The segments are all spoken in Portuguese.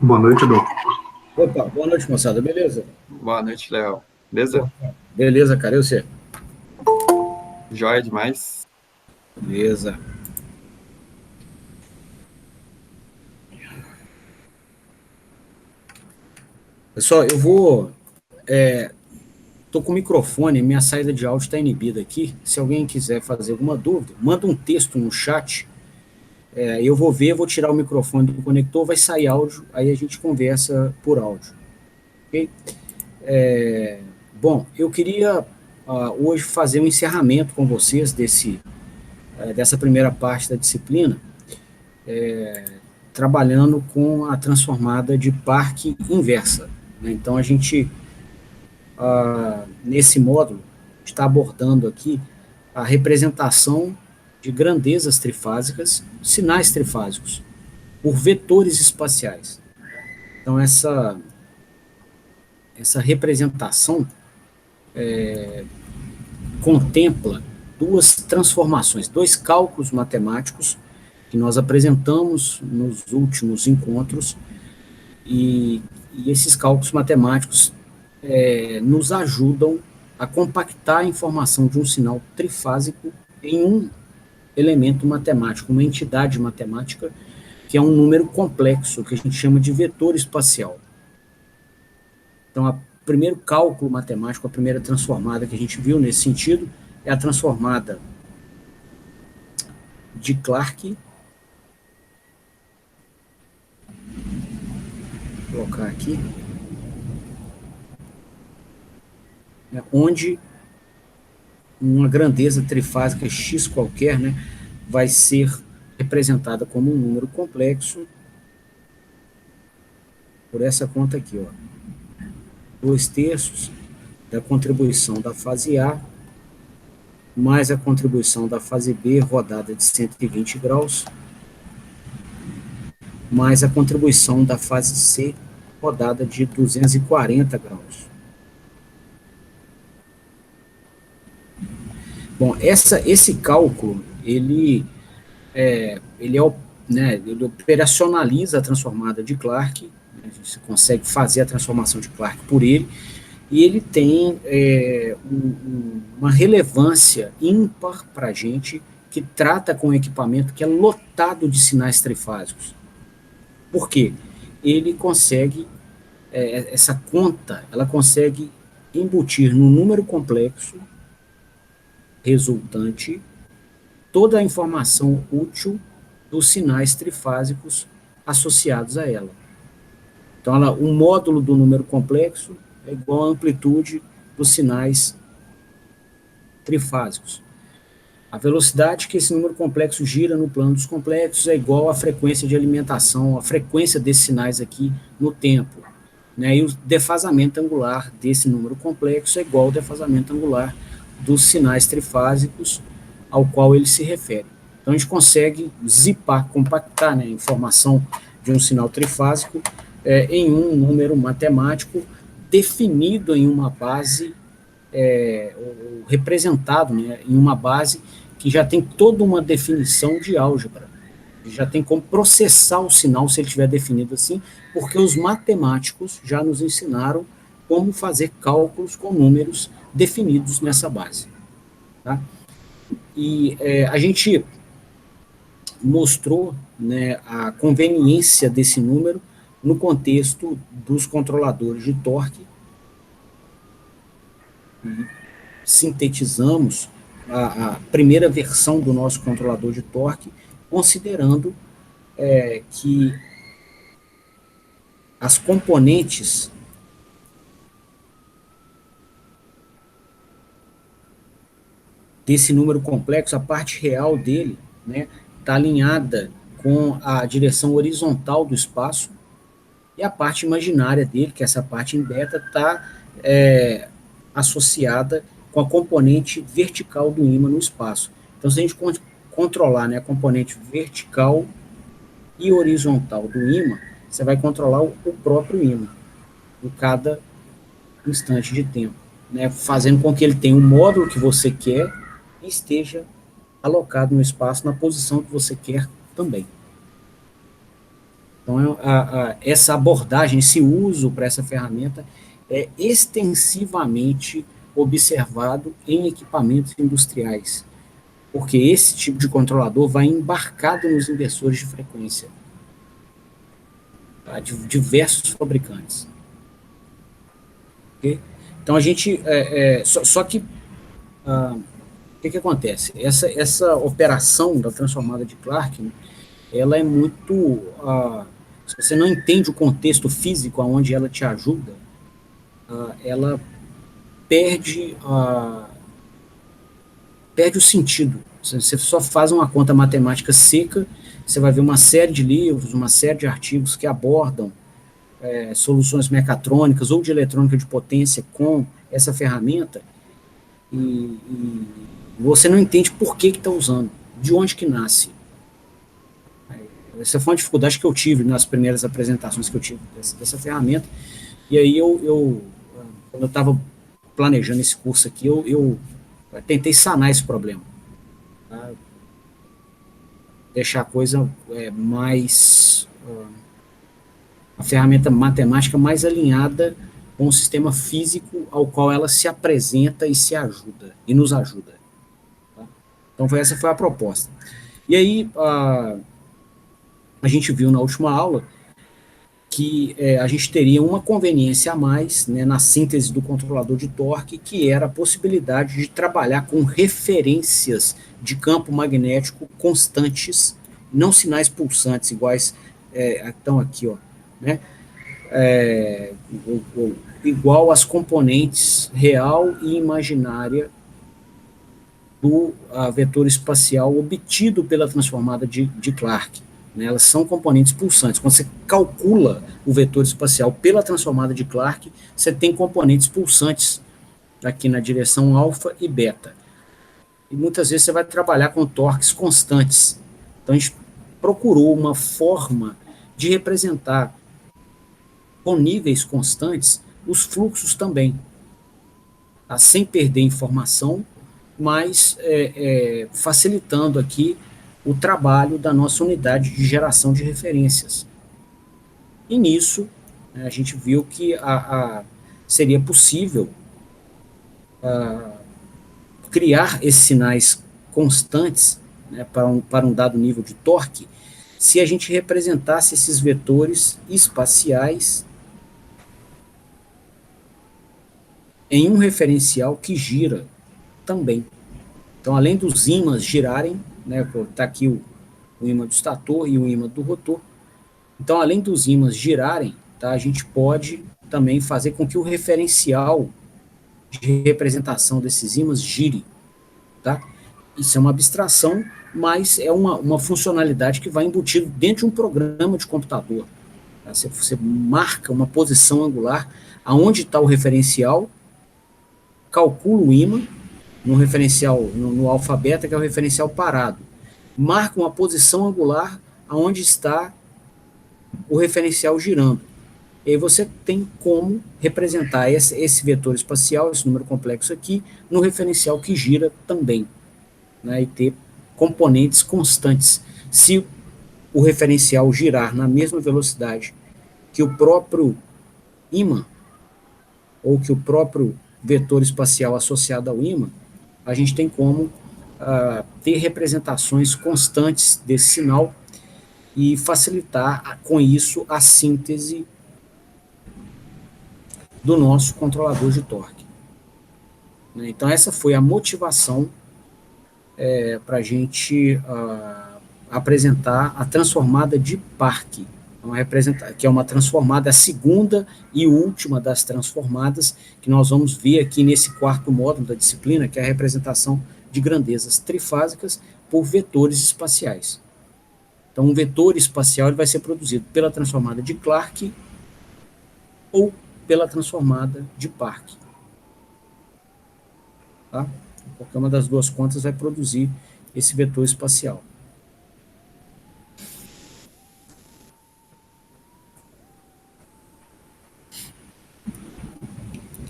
Boa noite, Dom. Opa, boa noite, moçada, beleza? Boa noite, Léo. Beleza? Beleza, cara, e você? Joia demais. Beleza. Pessoal, tô com o microfone, minha saída de áudio está inibida aqui. Se alguém quiser fazer alguma dúvida, manda um texto no chat. Eu vou ver, vou tirar o microfone do conector, vai sair áudio, aí a gente conversa por áudio. Ok? Bom, eu queria hoje fazer um encerramento com vocês dessa primeira parte da disciplina, trabalhando com a transformada de Parque inversa, né? Então, a gente, nesse módulo, está abordando aqui a representação de grandezas trifásicas, sinais trifásicos, por vetores espaciais. Então, essa representação contempla duas transformações, dois cálculos matemáticos que nós apresentamos nos últimos encontros, e esses cálculos matemáticos nos ajudam a compactar a informação de um sinal trifásico em um elemento matemático, uma entidade matemática, que é um número complexo, que a gente chama de vetor espacial. Então, o primeiro cálculo matemático, a primeira transformada que a gente viu nesse sentido, é a transformada de Clarke. Vou colocar aqui. Onde uma grandeza trifásica x qualquer, né, vai ser representada como um número complexo por essa conta aqui, ó, 2/3 da contribuição da fase A mais a contribuição da fase B rodada de 120 graus mais a contribuição da fase C rodada de 240 graus. Bom, esse cálculo, ele operacionaliza a transformada de Clarke, né, você consegue fazer a transformação de Clarke por ele, e ele tem uma relevância ímpar para a gente, que trata com um equipamento que é lotado de sinais trifásicos. Por quê? Ele consegue, essa conta, ela consegue embutir no número complexo resultante toda a informação útil dos sinais trifásicos associados a ela. Então, o módulo do número complexo é igual à amplitude dos sinais trifásicos. A velocidade que esse número complexo gira no plano dos complexos é igual à frequência de alimentação, a frequência desses sinais aqui no tempo, né? E o defasamento angular desse número complexo é igual ao defasamento angular dos sinais trifásicos ao qual ele se refere. Então, a gente consegue zipar, compactar, né, a informação de um sinal trifásico em um número matemático definido em uma base, representado, né, em uma base que já tem toda uma definição de álgebra, já tem como processar o sinal se ele estiver definido assim, porque os matemáticos já nos ensinaram como fazer cálculos com números definidos nessa base. Tá? E a gente mostrou, né, a conveniência desse número no contexto dos controladores de torque. E sintetizamos a primeira versão do nosso controlador de torque, considerando que as componentes desse número complexo, a parte real dele, né, está alinhada com a direção horizontal do espaço, e a parte imaginária dele, que é essa parte em beta, está associada com a componente vertical do ímã no espaço. Então, se a gente controlar, né, a componente vertical e horizontal do ímã, você vai controlar o próprio ímã em cada instante de tempo, né, fazendo com que ele tenha o módulo que você quer e esteja alocado no espaço na posição que você quer também. Então, essa abordagem, esse uso para essa ferramenta é extensivamente observado em equipamentos industriais, porque esse tipo de controlador vai embarcado nos inversores de frequência, tá, de diversos fabricantes. Okay? Então, a gente... só que... o que acontece? Essa operação da transformada de Clark, ela é muito... se você não entende o contexto físico onde ela te ajuda, ela perde, perde o sentido. Você só faz uma conta matemática seca, você vai ver uma série de livros, uma série de artigos que abordam soluções mecatrônicas ou de eletrônica de potência com essa ferramenta, e você não entende por que está usando, de onde que nasce. Essa foi uma dificuldade que eu tive nas primeiras apresentações que eu tive dessa ferramenta, e aí quando eu estava planejando esse curso aqui, eu tentei sanar esse problema, tá? Deixar a coisa mais... a ferramenta matemática mais alinhada com o sistema físico ao qual ela se apresenta e se ajuda, e nos ajuda. Tá? Então, essa foi a proposta. E aí, a gente viu na última aula que a gente teria uma conveniência a mais, né, na síntese do controlador de torque, que era a possibilidade de trabalhar com referências de campo magnético constantes, não sinais pulsantes iguais estão aqui, ó, né, igual às componentes real e imaginária do vetor espacial obtido pela transformada de Clark. Né, elas são componentes pulsantes. Quando você calcula o vetor espacial pela transformada de Clark, você tem componentes pulsantes aqui na direção alfa e beta. E muitas vezes você vai trabalhar com torques constantes. Então a gente procurou uma forma de representar com níveis constantes os fluxos também, tá? Sem perder informação, mas facilitando aqui o trabalho da nossa unidade de geração de referências. E nisso, a gente viu que seria possível criar esses sinais constantes, né, para um dado nível de torque, se a gente representasse esses vetores espaciais em um referencial que gira também. Então, além dos ímãs girarem, né, está aqui o ímã do estator e o ímã do rotor. Então, além dos ímãs girarem, tá, a gente pode também fazer com que o referencial de representação desses ímãs gire. Tá? Isso é uma abstração, mas é uma funcionalidade que vai embutido dentro de um programa de computador. Tá? Você marca uma posição angular aonde está o referencial, calcula o ímã, no referencial, no alfa beta, que é o referencial parado. Marca uma posição angular aonde está o referencial girando. E aí você tem como representar esse vetor espacial, esse número complexo aqui, no referencial que gira também, né, e ter componentes constantes. Se o referencial girar na mesma velocidade que o próprio ímã, ou que o próprio vetor espacial associado ao ímã, a gente tem como ter representações constantes desse sinal e facilitar com isso a síntese do nosso controlador de torque. Então essa foi a motivação para a gente apresentar a transformada de Park, que é uma transformada, a segunda e última das transformadas, que nós vamos ver aqui nesse quarto módulo da disciplina, que é a representação de grandezas trifásicas por vetores espaciais. Então, um vetor espacial ele vai ser produzido pela transformada de Clark ou pela transformada de Park. Tá? Qualquer uma das duas contas vai produzir esse vetor espacial.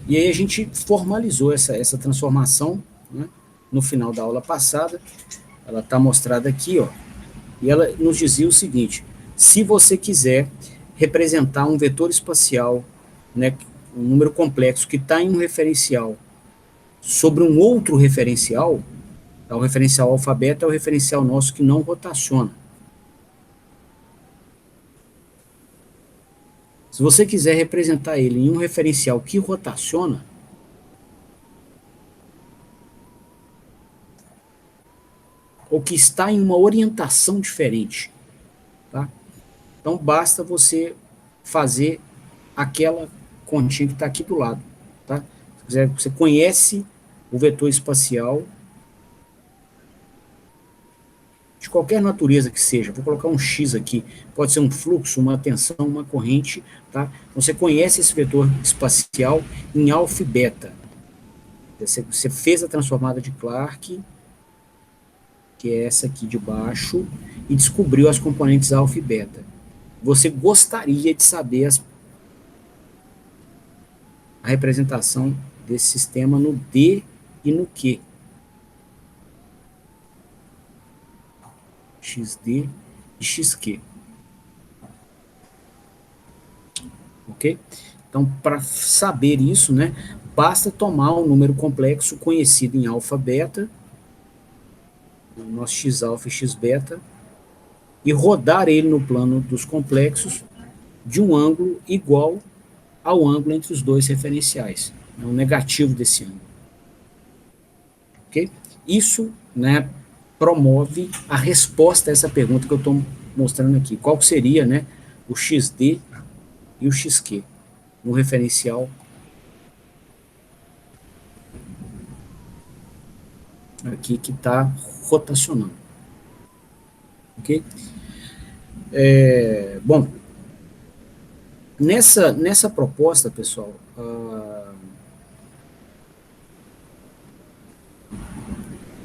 E aí a gente formalizou essa transformação, né, no final da aula passada. Ela está mostrada aqui, ó, e ela nos dizia o seguinte: Se você quiser representar um vetor espacial, né, um número complexo que está em um referencial sobre um outro referencial, o referencial alfabeto é o referencial nosso que não rotaciona. Se você quiser representar ele em um referencial que rotaciona, ou que está em uma orientação diferente, tá? Então basta você fazer aquela continha que está aqui do lado, tá? Se quiser, você conhece o vetor espacial de qualquer natureza que seja, vou colocar um X aqui, pode ser um fluxo, uma tensão, uma corrente, tá? Você conhece esse vetor espacial em alfa e beta. Você fez a transformada de Clarke, que é essa aqui de baixo, e descobriu as componentes alfa e beta. Você gostaria de saber a representação desse sistema no D e no Q. XD e XQ. Ok? Então, para saber isso, né, basta tomar um número complexo conhecido em alfa beta, o nosso x alfa e x beta, e rodar ele no plano dos complexos de um ângulo igual ao ângulo entre os dois referenciais, o negativo desse ângulo. Ok? Isso, né, promove a resposta a essa pergunta que eu estou mostrando aqui. Qual seria, né, o XD e o XQ no referencial aqui que está rotacionando. Ok? Bom, nessa proposta, pessoal,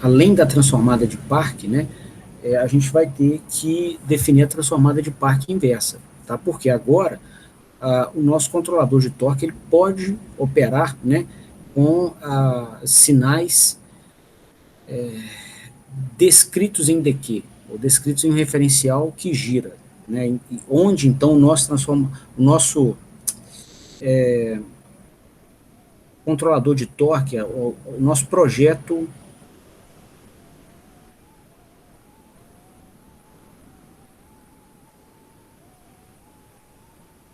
além da transformada de Park, né, a gente vai ter que definir a transformada de Park inversa, tá? Porque agora o nosso controlador de torque ele pode operar, né, com sinais descritos em DQ, ou descritos em um referencial que gira, né, onde então o nosso controlador de torque, o nosso projeto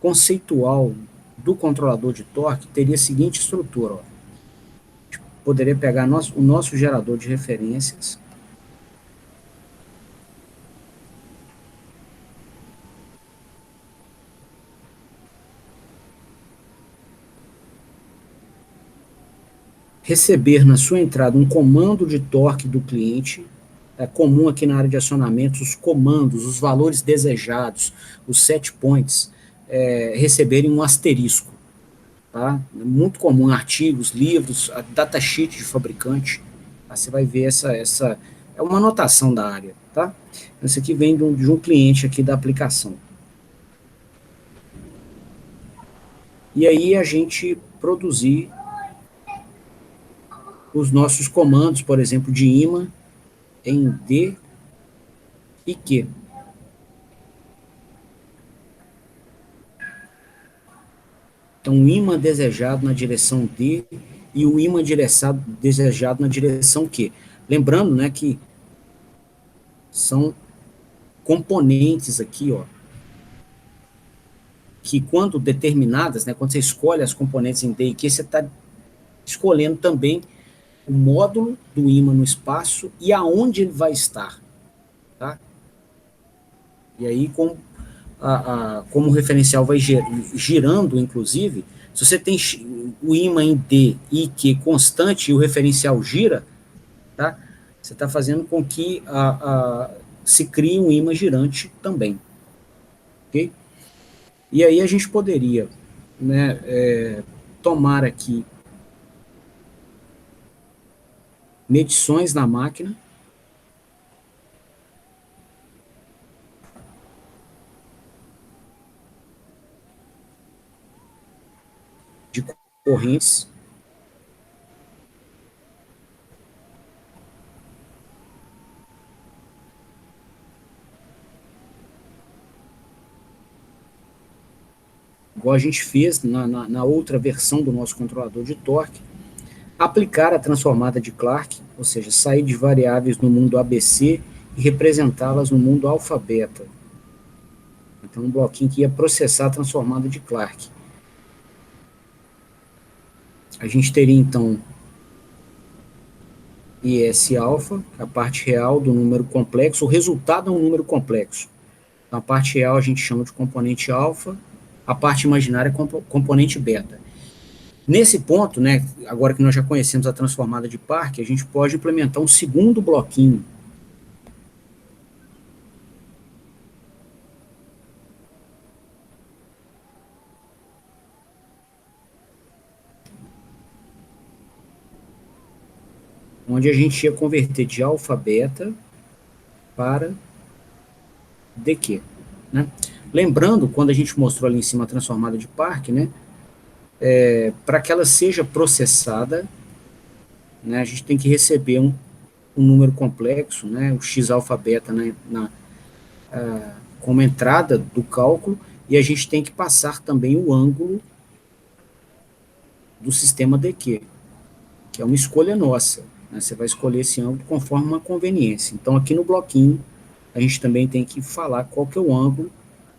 conceitual do controlador de torque teria a seguinte estrutura. Ó. Poderia pegar o nosso gerador de referências, receber na sua entrada um comando de torque do cliente, é comum aqui na área de acionamentos, os comandos, os valores desejados, os set points, receberem um asterisco. Tá? É muito comum em artigos, livros, a datasheet de fabricante. Tá? Você vai ver essa é uma anotação da área. Tá? Isso aqui vem de um cliente aqui da aplicação. E aí a gente produzir os nossos comandos, por exemplo, de imã em D e Q. Então, o ímã desejado na direção D e o ímã desejado na direção Q. Lembrando, né, que são componentes aqui, ó, que quando determinadas, né, quando você escolhe as componentes em D e Q, você está escolhendo também o módulo do ímã no espaço e aonde ele vai estar, tá? E aí, como o referencial vai girando, inclusive, se você tem o ímã em D e Q constante e o referencial gira, tá? Você está fazendo com que se crie um ímã girante também, ok? E aí a gente poderia, né, tomar aqui medições na máquina de correntes igual a gente fez na outra versão do nosso controlador de torque, aplicar a transformada de Clark, ou seja, sair de variáveis no mundo ABC e representá-las no mundo alfa-beta. Então, um bloquinho que ia processar a transformada de Clark. A gente teria, então, IS alfa, a parte real do número complexo, o resultado é um número complexo. Então, a parte real a gente chama de componente alfa, a parte imaginária é componente beta. Nesse ponto, né, agora que nós já conhecemos a transformada de Park, a gente pode implementar um segundo bloquinho. Onde a gente ia converter de alfa a beta para DQ, né? Lembrando, quando a gente mostrou ali em cima a transformada de Park, né, para que ela seja processada, né, a gente tem que receber um número complexo, né, o x alfa beta, né, como entrada do cálculo, e a gente tem que passar também o ângulo do sistema DQ, que é uma escolha nossa, né? Você vai escolher esse ângulo conforme uma conveniência. Então, aqui no bloquinho, a gente também tem que falar qual que é o ângulo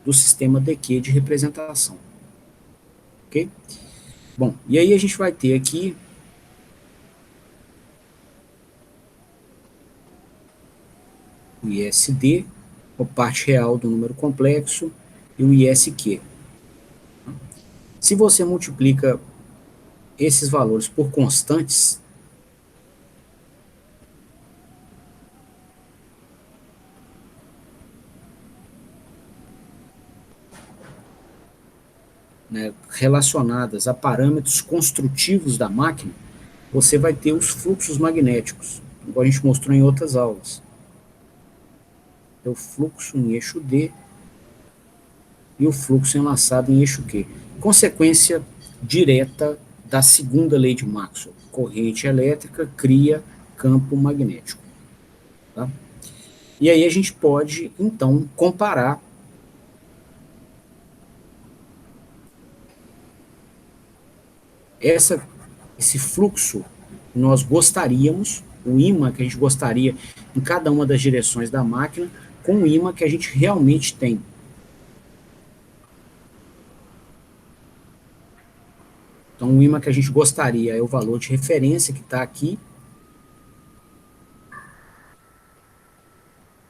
do sistema DQ de representação. Ok? Bom, e aí a gente vai ter aqui o ISD, a parte real do número complexo, e o ISQ. Se você multiplica esses valores por constantes, né, relacionadas a parâmetros construtivos da máquina, você vai ter os fluxos magnéticos, igual a gente mostrou em outras aulas. É o fluxo em eixo D e o fluxo enlaçado em eixo Q. Consequência direta da segunda lei de Maxwell. Corrente elétrica cria campo magnético. Tá? E aí a gente pode, então, comparar esse fluxo que nós gostaríamos, o ímã que a gente gostaria em cada uma das direções da máquina, com o ímã que a gente realmente tem. Então, o ímã que a gente gostaria é o valor de referência que está aqui.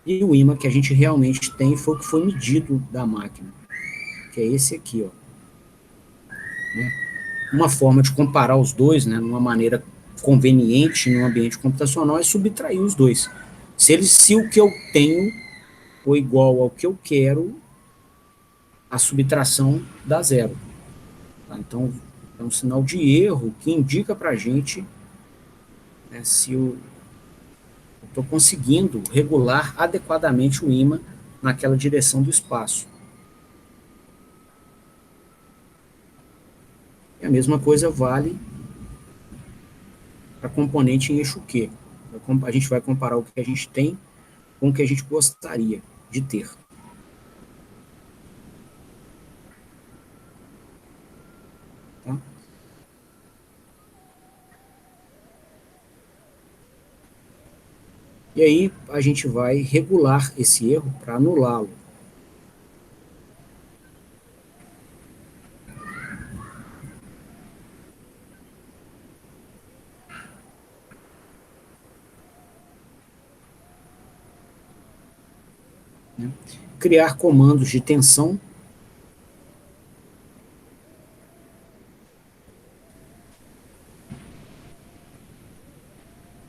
E o ímã que a gente realmente tem foi o que foi medido da máquina, que é esse aqui, ó. Né? Uma forma de comparar os dois, né, numa maneira conveniente no ambiente computacional, é subtrair os dois. Se o que eu tenho for igual ao que eu quero, a subtração dá zero. Tá? Então, é um sinal de erro que indica para a gente, né, se eu estou conseguindo regular adequadamente o ímã naquela direção do espaço. E a mesma coisa vale para componente em eixo Q. A gente vai comparar o que a gente tem com o que a gente gostaria de ter. Tá? E aí a gente vai regular esse erro para anulá-lo. Né? Criar comandos de tensão.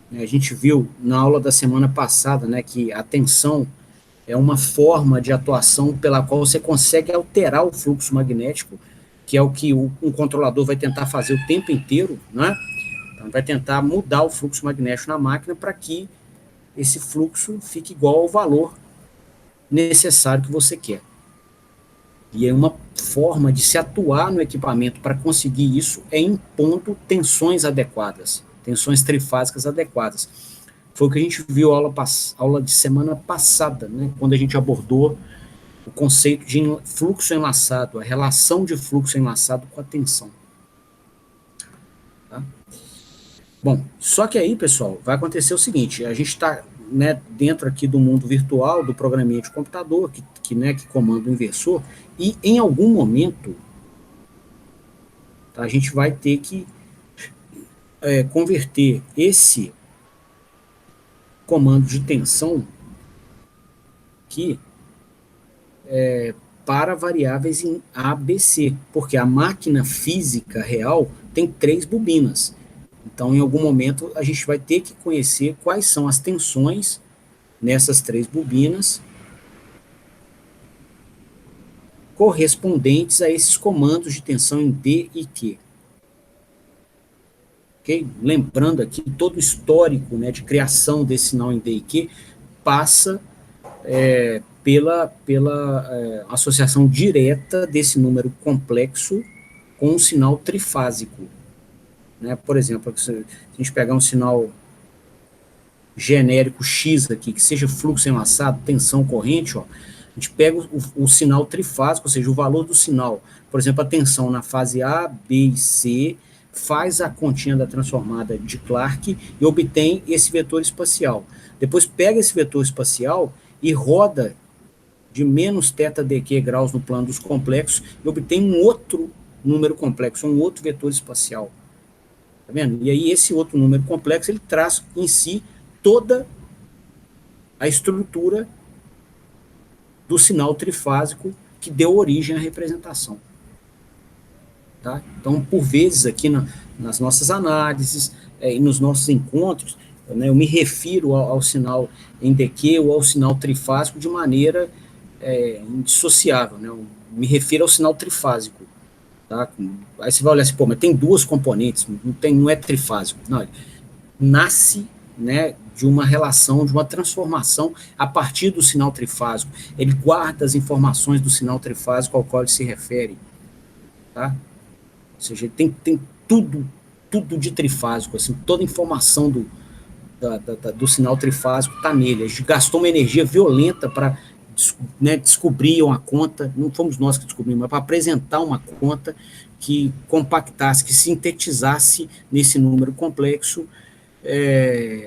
A gente viu na aula da semana passada, né, que a tensão é uma forma de atuação pela qual você consegue alterar o fluxo magnético, que é o que um controlador vai tentar fazer o tempo inteiro, né? Então, vai tentar mudar o fluxo magnético na máquina para que esse fluxo fique igual ao valor necessário que você quer. E é uma forma de se atuar no equipamento para conseguir isso é impondo tensões adequadas, tensões trifásicas adequadas. Foi o que a gente viu aula de semana passada, né, quando a gente abordou o conceito de fluxo enlaçado, a relação de fluxo enlaçado com a tensão. Tá? Bom, só que aí, pessoal, vai acontecer o seguinte, a gente está, né, dentro aqui do mundo virtual, do programinha de computador, que comanda o inversor, e em algum momento, tá, a gente vai ter que converter esse comando de tensão aqui para variáveis em A, B, C, porque a máquina física real tem 3 bobinas. Então, em algum momento, a gente vai ter que conhecer quais são as tensões nessas 3 bobinas correspondentes a esses comandos de tensão em D e Q. Okay? Lembrando aqui, todo o histórico, né, de criação desse sinal em D e Q passa pela associação direta desse número complexo com um sinal trifásico. Né? Por exemplo, se a gente pegar um sinal genérico X aqui, que seja fluxo enlaçado, tensão corrente, ó, a gente pega o sinal trifásico, ou seja, o valor do sinal, por exemplo, a tensão na fase A, B e C, faz a continha da transformada de Clarke e obtém esse vetor espacial. Depois pega esse vetor espacial e roda de menos θdq graus no plano dos complexos e obtém um outro número complexo, um outro vetor espacial. Tá vendo? E aí esse outro número complexo, ele traz em si toda a estrutura do sinal trifásico que deu origem à representação. Tá? Então, por vezes aqui nas nossas análises e nos nossos encontros, né, eu me refiro ao sinal em DQ ou ao sinal trifásico de maneira indissociável. Né? Eu me refiro ao sinal trifásico. Tá? Aí você vai olhar assim, pô, mas tem 2 componentes, não é trifásico. Não, ele nasce, né, de uma relação, de uma transformação a partir do sinal trifásico. Ele guarda as informações do sinal trifásico ao qual ele se refere. Tá? Ou seja, ele tem tudo de trifásico, assim, toda a informação do sinal trifásico está nele. A gente gastou uma energia violenta para, né, descobrir uma conta, não fomos nós que descobrimos, mas para apresentar uma conta que compactasse, que sintetizasse nesse número complexo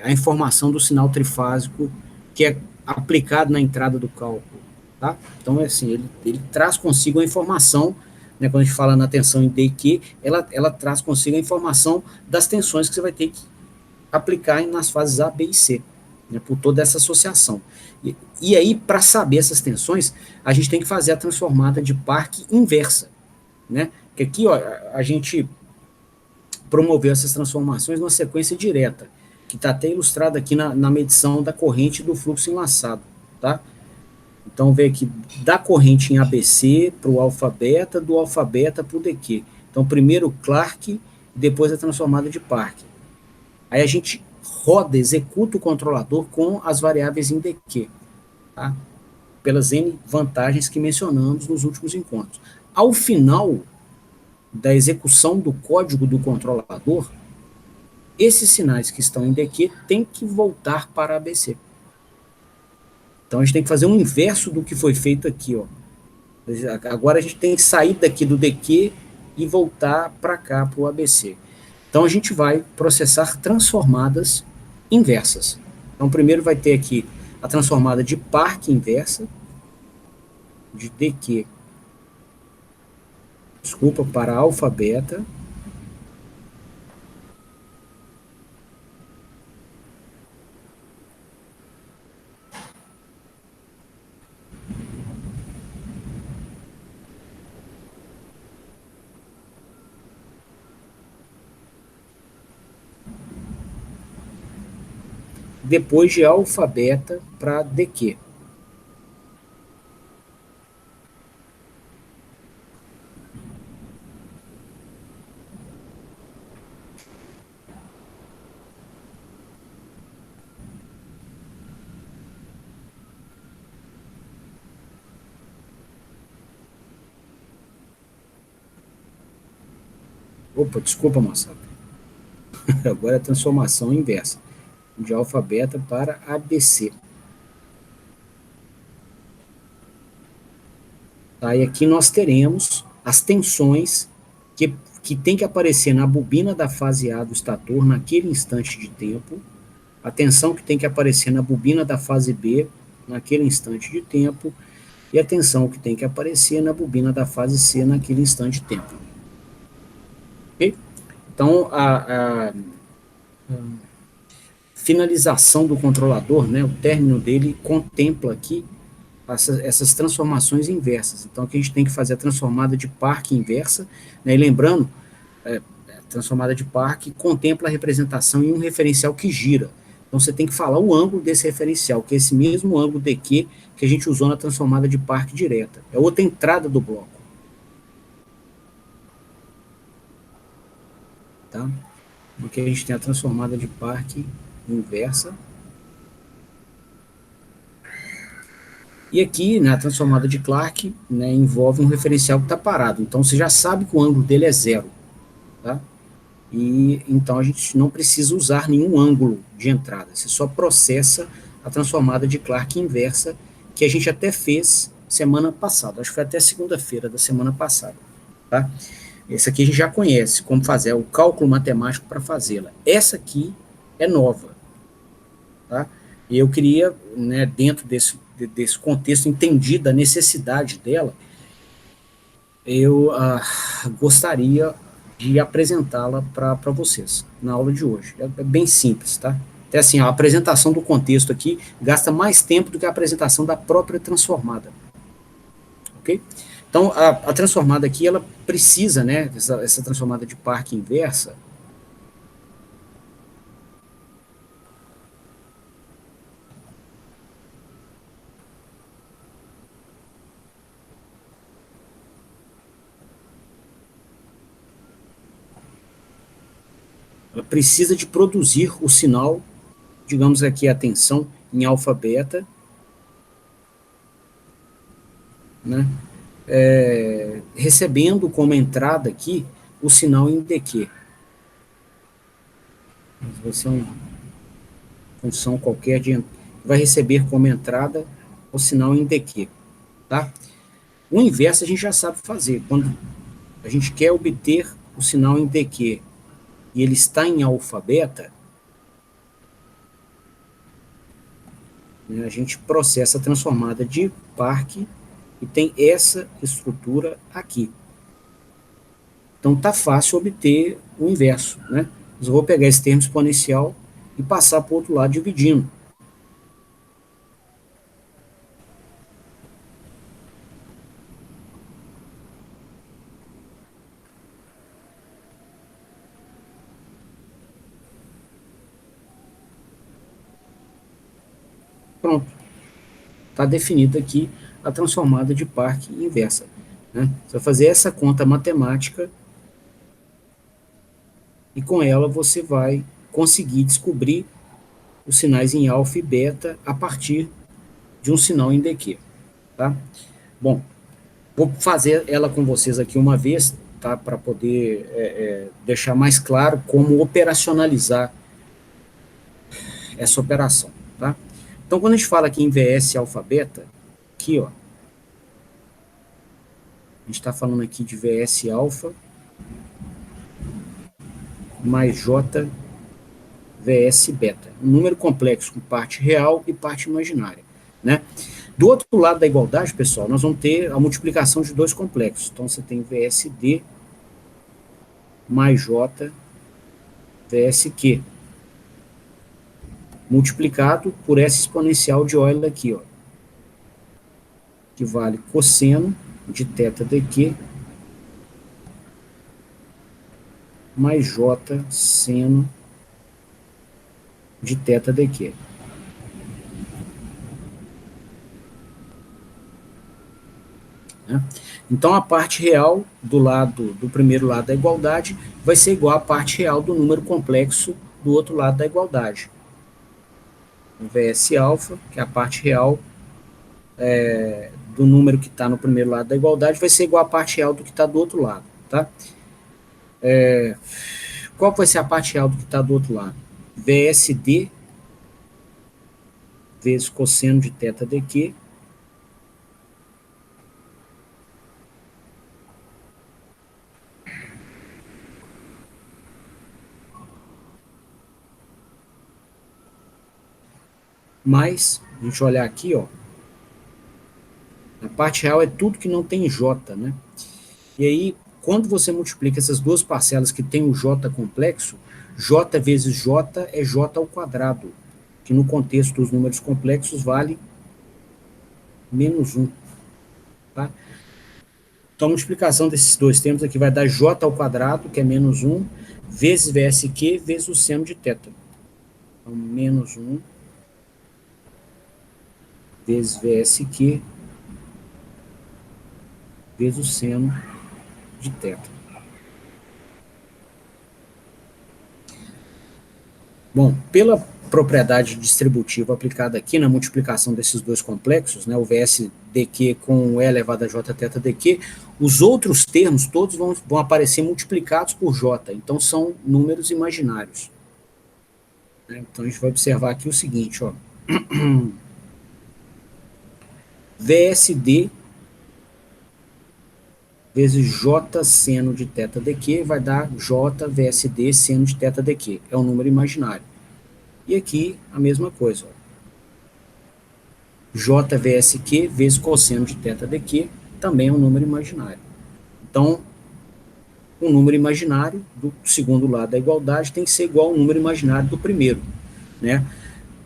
a informação do sinal trifásico que é aplicado na entrada do cálculo. Tá? Então, é assim, ele traz consigo a informação, né, quando a gente fala na tensão em D e Q, ela traz consigo a informação das tensões que você vai ter que aplicar nas fases A, B e C, né, por toda essa associação. E aí, para saber essas tensões, a gente tem que fazer a transformada de Park inversa, né? Que aqui, ó, a gente promoveu essas transformações numa sequência direta, que está até ilustrada aqui na medição da corrente do fluxo enlaçado, tá? Então, vê aqui, da corrente em ABC para o alfa beta, do alfa beta para o DQ. Então, primeiro Clarke, depois a transformada de Park. Aí a gente roda, executa o controlador com as variáveis em DQ, tá? Pelas N vantagens que mencionamos nos últimos encontros. Ao final da execução do código do controlador, esses sinais que estão em DQ têm que voltar para ABC. Então a gente tem que fazer um inverso do que foi feito aqui, ó. Agora a gente tem que sair daqui do DQ e voltar para cá, para o ABC. Então a gente vai processar transformadas inversas. Então primeiro vai ter aqui a transformada de Park inversa, de DQ, desculpa, para alfa beta, depois de alfa beta para DQ. Opa, desculpa, moçada. Agora é a transformação inversa, de alfa beta para ABC. Tá? E aqui nós teremos as tensões que tem que aparecer na bobina da fase A do estator naquele instante de tempo, a tensão que tem que aparecer na bobina da fase B naquele instante de tempo, e a tensão que tem que aparecer na bobina da fase C naquele instante de tempo. Ok? Então, a finalização do controlador, né, o término dele, contempla aqui essas transformações inversas. Então, aqui a gente tem que fazer a transformada de Park inversa, né, e lembrando, a transformada de Park contempla a representação em um referencial que gira. Então, você tem que falar o ângulo desse referencial, que é esse mesmo ângulo dq que a gente usou na transformada de Park direta. É outra entrada do bloco. Tá? Porque a gente tem a transformada de Park inversa. E aqui, na transformada de Clark, né, envolve um referencial que está parado. Então, você já sabe que o ângulo dele é zero. Tá? E então a gente não precisa usar nenhum ângulo de entrada. Você só processa a transformada de Clark inversa, que a gente até fez semana passada. Acho que foi até segunda-feira da semana passada. Tá? Essa aqui a gente já conhece como fazer o cálculo matemático para fazê-la. Essa aqui é nova. Tá? E eu queria, né, dentro desse contexto, entendido a necessidade dela, eu gostaria de apresentá-la para vocês na aula de hoje. É bem simples, tá? Até assim, a apresentação do contexto aqui gasta mais tempo do que a apresentação da própria transformada. Ok? Então, a transformada aqui, ela precisa, né, essa transformada de Park inversa, ela precisa de produzir o sinal, digamos aqui a tensão em alfa beta, né, recebendo como entrada aqui o sinal em dq. Vai ser uma função qualquer vai receber como entrada o sinal em dq. Tá? O inverso a gente já sabe fazer. Quando a gente quer obter o sinal em dq e ele está em alfa beta, né, a gente processa a transformada de Park e tem essa estrutura aqui. Então tá fácil obter o inverso, né? Eu vou pegar esse termo exponencial e passar para o outro lado dividindo. Pronto. Está definida aqui a transformada de Park inversa. Né? Você vai fazer essa conta matemática e com ela você vai conseguir descobrir os sinais em alfa e beta a partir de um sinal em dq. Tá? Bom, vou fazer ela com vocês aqui uma vez, tá? Para poder deixar mais claro como operacionalizar essa operação. Tá? Então, quando a gente fala aqui em VS alfa beta, aqui, ó, a gente está falando aqui de VS alfa mais J VS beta, um número complexo com parte real e parte imaginária, né? Do outro lado da igualdade, pessoal, nós vamos ter a multiplicação de dois complexos. Então, você tem VSD mais J VSQ, multiplicado por essa exponencial de Euler aqui, ó, que vale cosseno de θ dq mais J seno de θ dq. Né? Então, a parte real do primeiro lado da igualdade vai ser igual à parte real do número complexo do outro lado da igualdade. O VS alfa, que é a parte real do número que está no primeiro lado da igualdade, vai ser igual à parte real do que está do outro lado. Tá? Qual vai ser a parte real do que está do outro lado? VSD vezes cosseno de θ dq mais, a gente olhar aqui, ó, a parte real é tudo que não tem J, né? E aí, quando você multiplica essas duas parcelas que tem o J complexo, J vezes J é J ao quadrado, que no contexto dos números complexos vale menos 1, tá? Então, a multiplicação desses dois termos aqui vai dar J ao quadrado, que é menos 1, vezes VSQ, vezes o seno de θ. Então, menos 1 vezes VSQ, vezes o seno de θ. Bom, pela propriedade distributiva aplicada aqui na multiplicação desses dois complexos, né, o Vs dq com o e elevado a j θ dq, os outros termos todos vão aparecer multiplicados por j, então são números imaginários. Então a gente vai observar aqui o seguinte, ó. VSD vezes j seno de θ dq vai dar j VSD seno de θ dq, é um número imaginário. E aqui a mesma coisa, ó. JVSQ vezes cosseno de θ dq também é um número imaginário. Então, um número imaginário do segundo lado da igualdade tem que ser igual ao número imaginário do primeiro, né?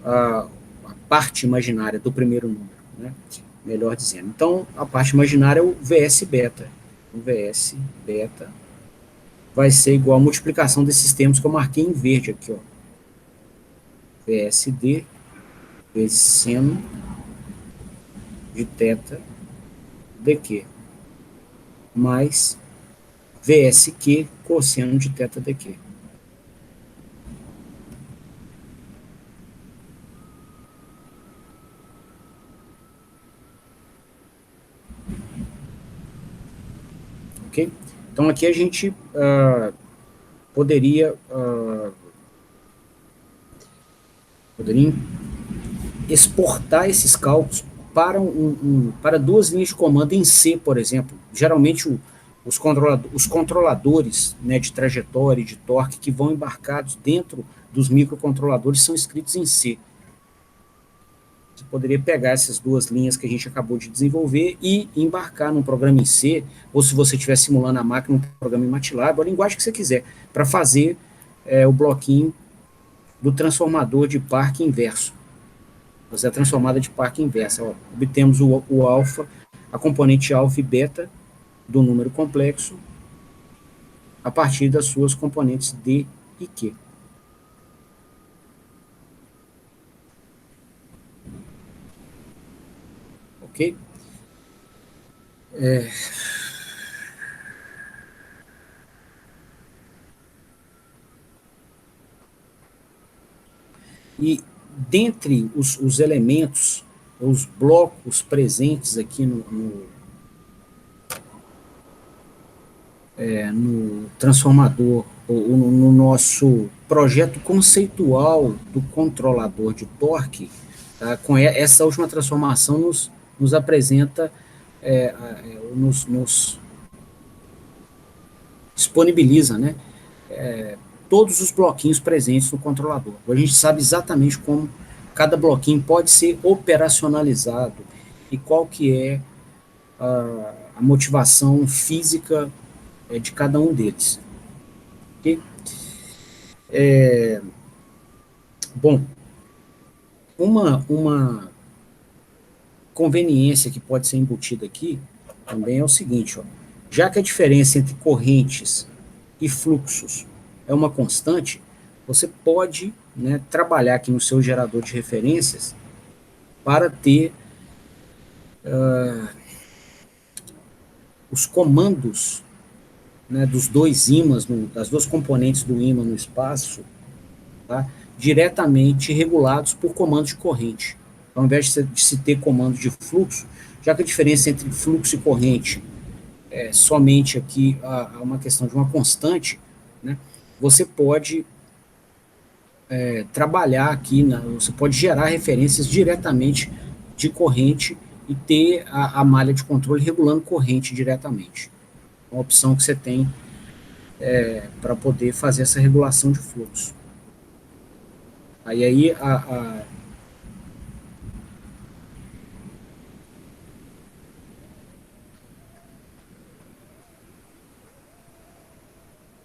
A parte imaginária do primeiro número, né? Melhor dizendo. Então, a parte imaginária é o VS beta. O VS beta vai ser igual a multiplicação desses termos que eu marquei em verde aqui, ó. VSD vezes seno de θ dq mais VSQ cosseno de θ dq. Ok? Então aqui a gente poderia exportar esses cálculos para duas linhas de comando em C, por exemplo. Geralmente os controladores, né, de trajetória e de torque que vão embarcados dentro dos microcontroladores são escritos em C. Você poderia pegar essas duas linhas que a gente acabou de desenvolver e embarcar num programa em C, ou se você estiver simulando a máquina, um programa em MATLAB, a linguagem que você quiser, para fazer o bloquinho do transformador de parque inverso. Fazer a transformada de parque inversa. Ó, obtemos o alfa, a componente alfa e beta do número complexo a partir das suas componentes D e Q. Ok? E dentre os elementos, os blocos presentes aqui no transformador, ou no nosso projeto conceitual do controlador de torque, tá? Com essa última transformação nos apresenta, nos disponibiliza, né, todos os bloquinhos presentes no controlador. A gente sabe exatamente como cada bloquinho pode ser operacionalizado e qual que é a motivação física de cada um deles. Okay? Bom, uma conveniência que pode ser embutida aqui também é o seguinte, ó, já que a diferença entre correntes e fluxos é uma constante, você pode, né, trabalhar aqui no seu gerador de referências para ter os comandos, né, dos dois ímãs, das duas componentes do ímã no espaço, tá, diretamente regulados por comandos de corrente. Então, ao invés de se ter comandos de fluxo, já que a diferença entre fluxo e corrente é somente aqui uma questão de uma constante, né, você pode trabalhar aqui, você pode gerar referências diretamente de corrente e ter a malha de controle regulando corrente diretamente. Uma opção que você tem para poder fazer essa regulação de fluxo. Aí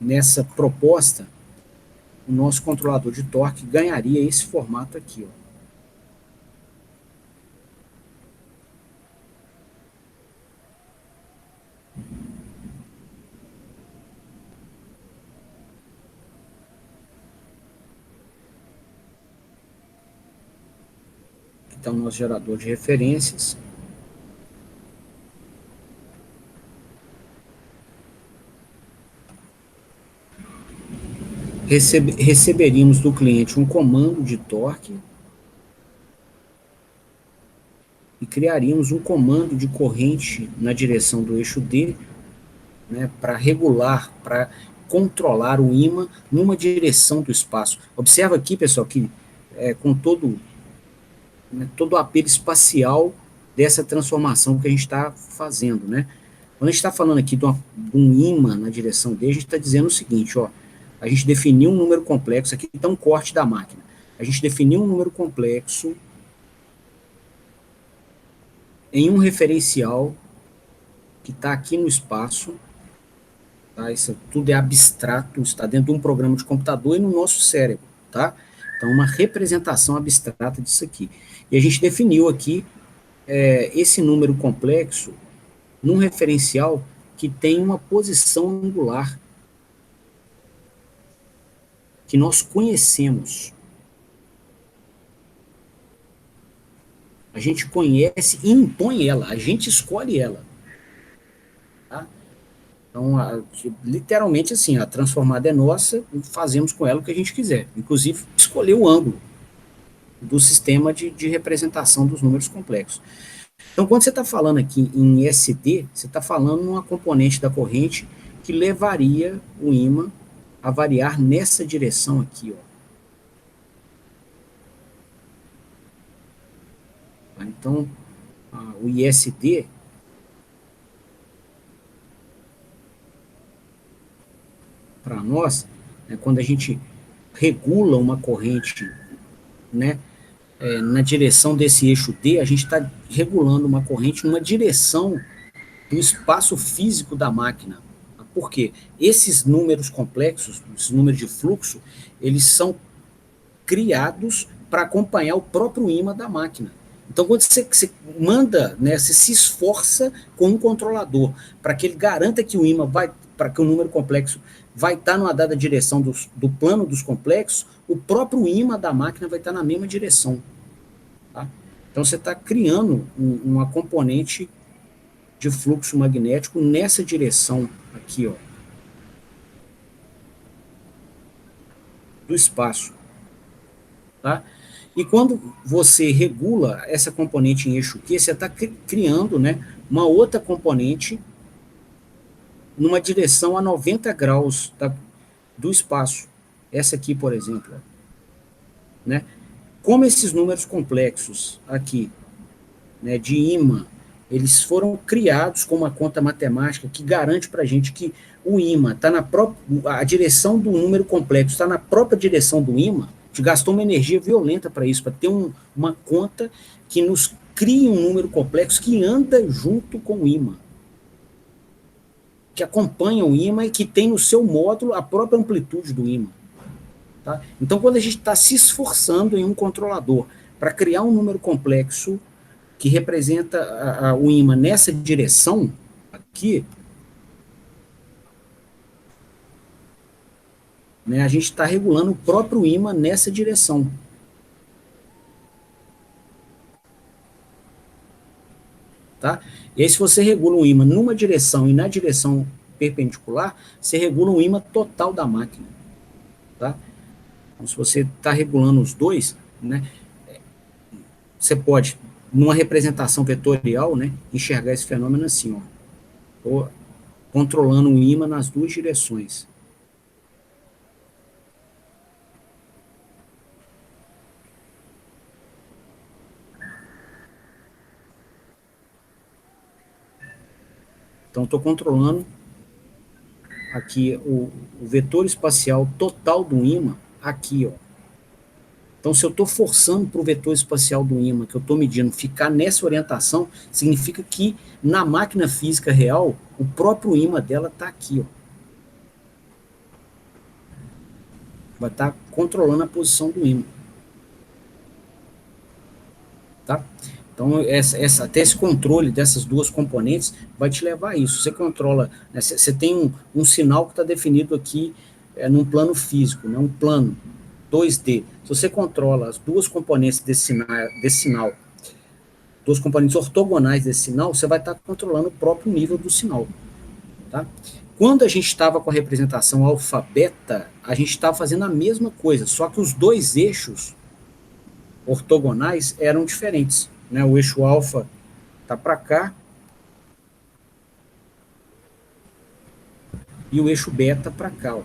nessa proposta, o nosso controlador de torque ganharia esse formato aqui, ó. Aqui está o nosso gerador de referências. Receberíamos do cliente um comando de torque e criaríamos um comando de corrente na direção do eixo D, né, para regular, para controlar o ímã numa direção do espaço. Observa aqui, pessoal, que com todo o apelo espacial dessa transformação que a gente está fazendo, né? Quando a gente está falando aqui de um ímã na direção D, a gente está dizendo o seguinte, ó, a gente definiu um número complexo, aqui está um corte da máquina, a gente definiu um número complexo em um referencial que está aqui no espaço, tá? Isso tudo é abstrato, está dentro de um programa de computador e no nosso cérebro, tá? Então, uma representação abstrata disso aqui. E a gente definiu aqui esse número complexo num referencial que tem uma posição angular que nós conhecemos. A gente conhece e impõe ela, a gente escolhe ela. Tá? Então, literalmente assim, a transformada é nossa, fazemos com ela o que a gente quiser. Inclusive, escolher o ângulo do sistema de representação dos números complexos. Então, quando você está falando aqui em SD, você está falando numa componente da corrente que levaria o ímã a variar nessa direção aqui, ó. Então, o ISD para nós, né, quando a gente regula uma corrente, né, na direção desse eixo D, a gente está regulando uma corrente numa direção do espaço físico da máquina. Por quê? Esses números complexos, esses números de fluxo, eles são criados para acompanhar o próprio ímã da máquina. Então, quando você manda, né, você se esforça com um controlador para que ele garanta que o ímã vai, para que o número complexo vai estar numa dada direção do plano dos complexos, o próprio ímã da máquina vai estar na mesma direção. Tá? Então, você está criando uma componente de fluxo magnético nessa direção aqui, ó, do espaço. Tá? E quando você regula essa componente em eixo Q, você está criando, né, uma outra componente numa direção a 90 graus do espaço. Essa aqui, por exemplo. Né? Como esses números complexos aqui, né, de ímã, eles foram criados com uma conta matemática que garante para a gente que o ímã está na própria, a direção do número complexo está na própria direção do ímã. A gente gastou uma energia violenta para isso, para ter uma conta que nos cria um número complexo que anda junto com o ímã, que acompanha o ímã e que tem no seu módulo a própria amplitude do ímã. Tá? Então, quando a gente está se esforçando em um controlador para criar um número complexo que representa o ímã nessa direção aqui, né, a gente está regulando o próprio ímã nessa direção. Tá? E aí, se você regula um ímã numa direção e na direção perpendicular, você regula um ímã total da máquina. Tá? Então, se você está regulando os dois, né, você pode, numa representação vetorial, né, enxergar esse fenômeno assim, ó. Estou controlando um ímã nas duas direções. Então, estou controlando aqui o vetor espacial total do ímã, aqui, ó. Então, se eu estou forçando para o vetor espacial do ímã, que eu estou medindo, ficar nessa orientação, significa que na máquina física real, o próprio ímã dela está aqui, ó. vai estar controlando a posição do ímã. Tá? Então, até esse controle dessas duas componentes vai te levar a isso. Você controla, né, você tem um sinal que está definido aqui num plano físico, né, um plano 2D. Se você controla as duas componentes desse sinal, duas componentes ortogonais desse sinal, você vai estar controlando o próprio nível do sinal. Tá? Quando a gente estava com a representação alfa-beta, a gente estava fazendo a mesma coisa, só que os dois eixos ortogonais eram diferentes. Né? O eixo alfa está para cá e o eixo beta para cá. Ó.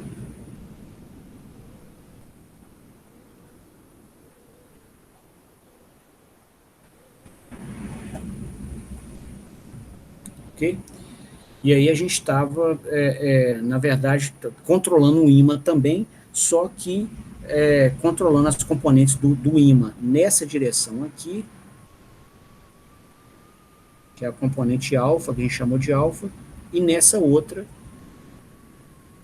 Ok? E aí a gente estava, na verdade, controlando o ímã também, só que controlando as componentes do ímã nessa direção aqui, que é a componente alfa, que a gente chamou de alfa, e nessa outra,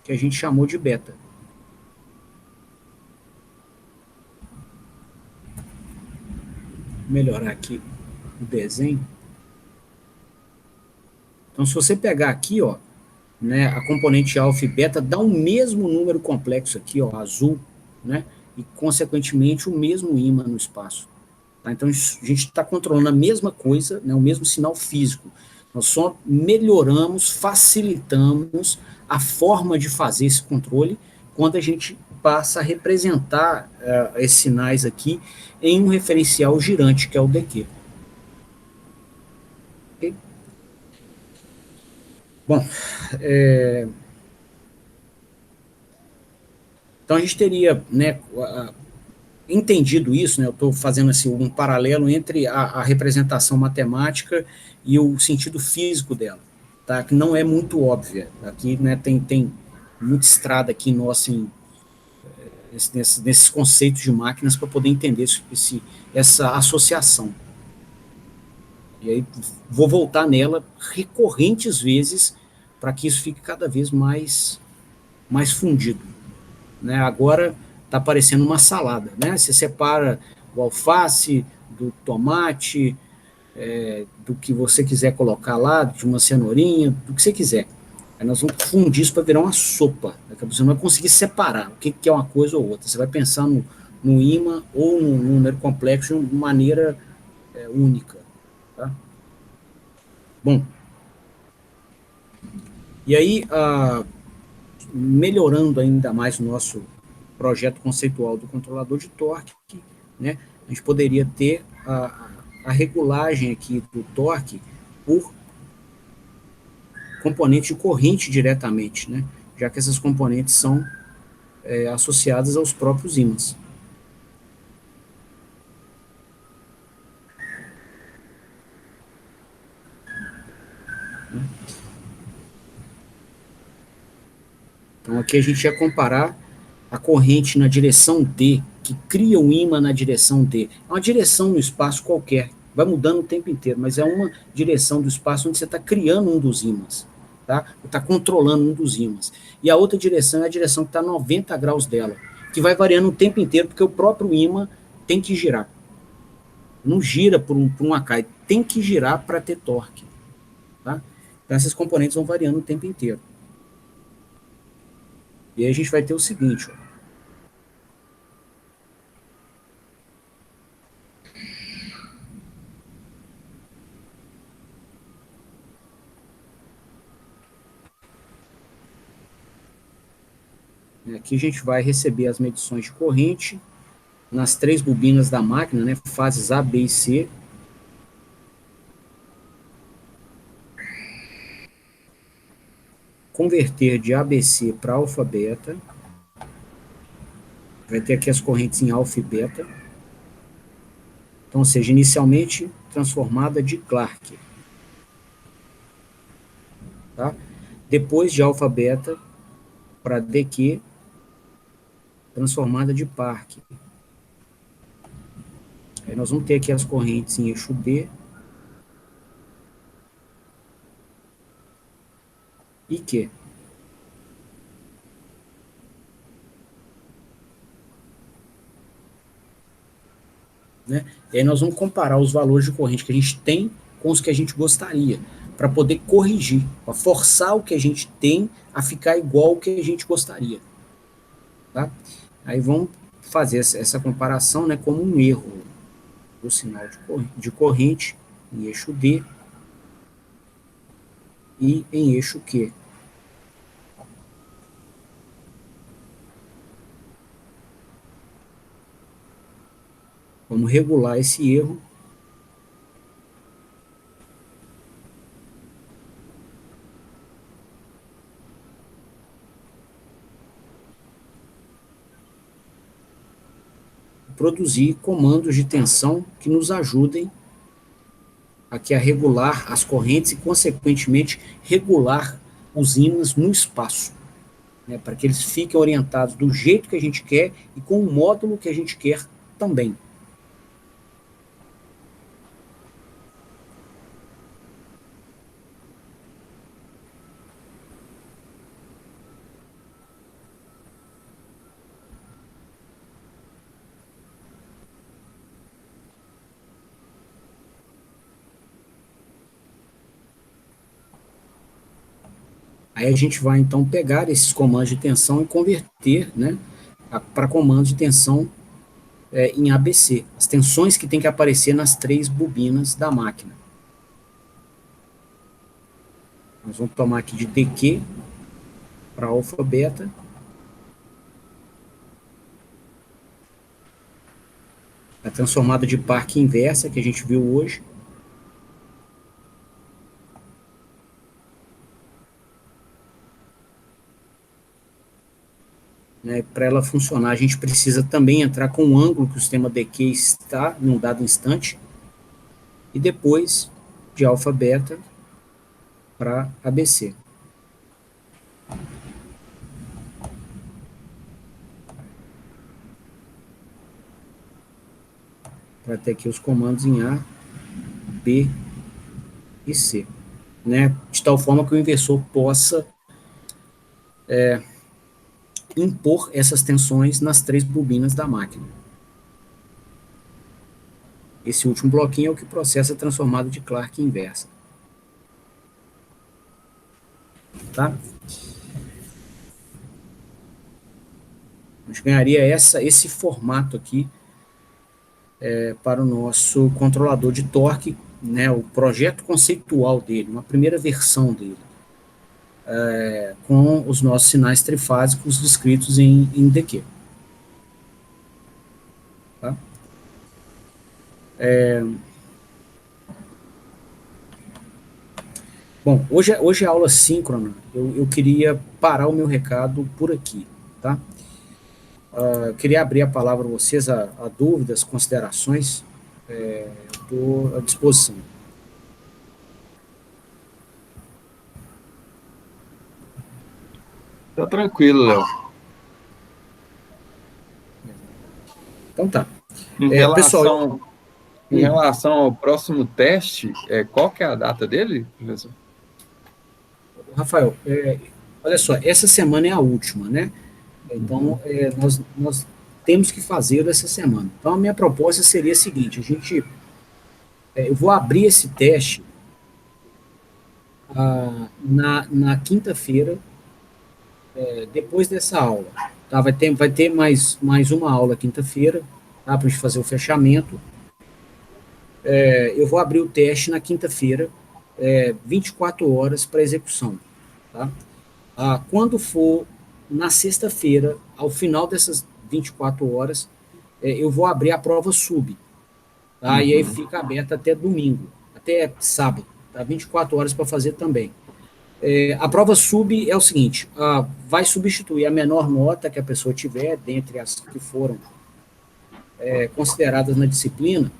que a gente chamou de beta. Vou melhorar aqui o desenho. Então, se você pegar aqui, ó, né, a componente alfa e beta dá o mesmo número complexo aqui, ó, azul, né, e, consequentemente, o mesmo ímã no espaço. Tá? Então, a gente está controlando a mesma coisa, né, o mesmo sinal físico. Nós só melhoramos, facilitamos a forma de fazer esse controle quando a gente passa a representar esses sinais aqui em um referencial girante, que é o DQ. Okay? Bom, então a gente teria, né, entendido isso, né, eu estou fazendo assim, um paralelo entre a representação matemática e o sentido físico dela, tá? Que não é muito óbvia. Aqui, né, tem muita estrada aqui nossa nesses conceitos de máquinas para poder entender essa associação. E aí vou voltar nela recorrentes vezes para que isso fique cada vez mais fundido. Né? Agora está parecendo uma salada. Né? Você separa o alface do tomate, do que você quiser colocar lá, de uma cenourinha, do que você quiser. Aí nós vamos fundir isso para virar uma sopa. Você não vai conseguir separar o que é uma coisa ou outra. Você vai pensar no ímã ou no número complexo de maneira única. Tá? Bom, e aí, melhorando ainda mais o nosso projeto conceitual do controlador de torque, né, a gente poderia ter a regulagem aqui do torque por componente de corrente diretamente, né, já que essas componentes são associadas aos próprios ímãs. Então aqui a gente ia comparar a corrente na direção D, que cria o ímã na direção D. É uma direção no espaço qualquer, vai mudando o tempo inteiro, mas é uma direção do espaço onde você está criando um dos ímãs, tá? Está controlando um dos ímãs. E a outra direção é a direção que está a 90 graus dela, que vai variando o tempo inteiro, porque o próprio ímã tem que girar. Não gira por um acaso, tem que girar para ter torque. Tá? Então essas componentes vão variando o tempo inteiro. E aí a gente vai ter o seguinte, ó. Aqui a gente vai receber as medições de corrente nas 3 bobinas da máquina, né, fases A, B e C. Converter de ABC para alfa beta. Vai ter aqui as correntes em alfa e beta. Então, ou seja, inicialmente transformada de Clark. Tá? Depois de alfa beta para DQ, transformada de Park. Aí nós vamos ter aqui as correntes em eixo D e Q. né? E aí nós vamos comparar os valores de corrente que a gente tem com os que a gente gostaria, para poder corrigir, para forçar o que a gente tem a ficar igual ao que a gente gostaria. Tá? Aí vamos fazer essa comparação, né, como um erro do sinal de corrente em eixo D e em eixo Q. Vamos regular esse erro. Produzir comandos de tensão que nos ajudem aqui a regular as correntes e, consequentemente, regular os ímãs no espaço, né, para que eles fiquem orientados do jeito que a gente quer e com o módulo que a gente quer também. Aí a gente vai, então, pegar esses comandos de tensão e converter, né, para comandos de tensão em ABC, as tensões que tem que aparecer nas 3 bobinas da máquina. Nós vamos tomar aqui de DQ para alfa, beta. A transformada de Park inversa que a gente viu hoje. Né, para ela funcionar, a gente precisa também entrar com o ângulo que o sistema DQ está em um dado instante. E depois, de alfa, beta, para ABC. Para ter aqui os comandos em A, B e C. Né, de tal forma que o inversor possa impor essas tensões nas 3 bobinas da máquina. Esse último bloquinho é o que processa a transformada de Clark inversa. Tá? A gente ganharia esse formato aqui para o nosso controlador de torque, né, o projeto conceitual dele, uma primeira versão dele, com os nossos sinais trifásicos descritos em DQ. Tá? Bom, hoje é aula síncrona, eu queria parar o meu recado por aqui, tá? Queria abrir a palavra a vocês, a dúvidas, considerações, estou à disposição. Tá tranquilo, Léo. Então tá. Pessoal, em relação ao próximo teste, qual que é a data dele, professor? Rafael, olha só, essa semana é a última, né? Então, nós temos que fazer essa semana. Então, a minha proposta seria a seguinte, eu vou abrir esse teste na quinta-feira, depois dessa aula. Tá? Vai ter mais uma aula quinta-feira, tá? Para a gente fazer o fechamento. Eu vou abrir o teste na quinta-feira, 24 horas para execução. Tá? Quando for na sexta-feira, ao final dessas 24 horas, eu vou abrir a prova sub. Tá? E aí fica aberta até domingo, até sábado. Tá? 24 horas para fazer também. A prova sub é o seguinte, vai substituir a menor nota que a pessoa tiver, dentre as que foram consideradas na disciplina,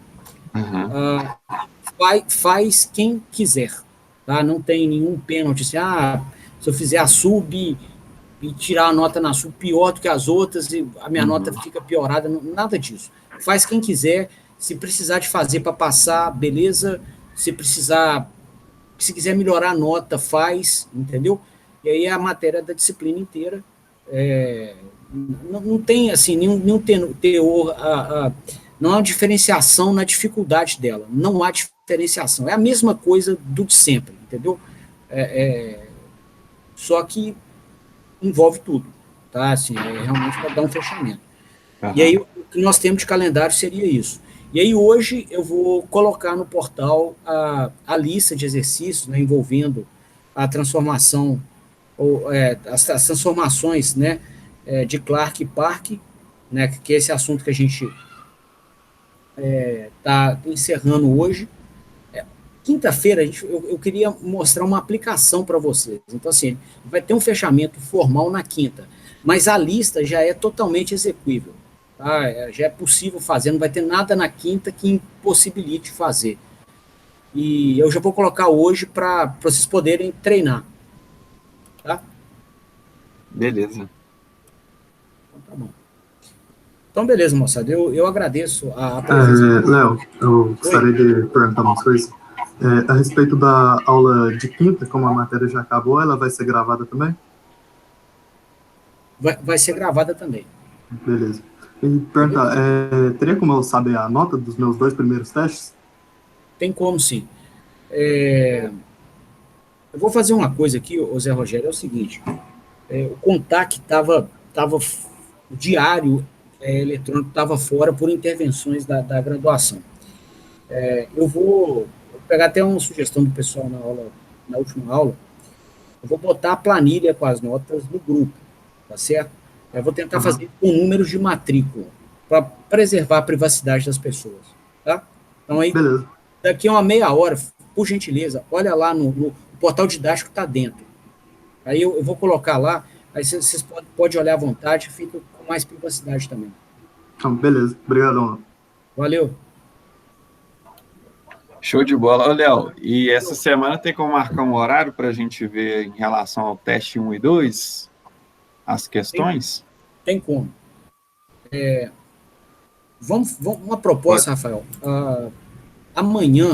faz quem quiser. Tá? Não tem nenhum pênalti, assim, se eu fizer a sub e tirar a nota na sub pior do que as outras, e a minha nota fica piorada, nada disso. Faz quem quiser, se precisar de fazer para passar, beleza, se quiser melhorar a nota, faz, entendeu? E aí a matéria da disciplina inteira não tem, assim, nenhum teor Não há diferenciação na dificuldade dela. Não há diferenciação. É a mesma coisa do de sempre, entendeu? Só que envolve tudo, tá? Assim, realmente para dar um fechamento. Uhum. E aí, o que nós temos de calendário seria isso. E aí, hoje, eu vou colocar no portal a lista de exercícios, né, envolvendo a transformação, as transformações, né, de Clark e Park, né, que é esse assunto que a gente está encerrando hoje. Quinta-feira, eu queria mostrar uma aplicação para vocês. Então, assim, vai ter um fechamento formal na quinta, mas a lista já é totalmente execuível. Tá? Já é possível fazer, não vai ter nada na quinta que impossibilite fazer. E eu já vou colocar hoje para vocês poderem treinar. Tá? Beleza. Então, tá bom. Então, beleza, moçada. Eu agradeço a presença. Léo, eu gostaria de perguntar umas coisas. A respeito da aula de quinta, como a matéria já acabou, ela vai ser gravada também? Vai ser gravada também. Beleza. E perguntar, teria como eu saber a nota dos meus 2 primeiros testes? Tem como sim. Eu vou fazer uma coisa aqui, ô Zé Rogério, é o seguinte. O CONTAC o diário eletrônico estava fora por intervenções da graduação. Eu vou pegar até uma sugestão do pessoal na última aula, eu vou botar a planilha com as notas no grupo, tá certo? Eu vou tentar fazer com números de matrícula, para preservar a privacidade das pessoas, tá? Então aí, beleza. Daqui a uma meia hora, por gentileza, olha lá no portal didático que está dentro. Aí eu vou colocar lá, aí vocês podem olhar à vontade, fica com mais privacidade também. Então, beleza. Obrigadão. Valeu. Show de bola. Ô, Léo, e essa semana tem como marcar um horário para a gente ver em relação ao teste 1 e 2, as questões? Tem como. Vamos uma proposta, Rafael. Amanhã,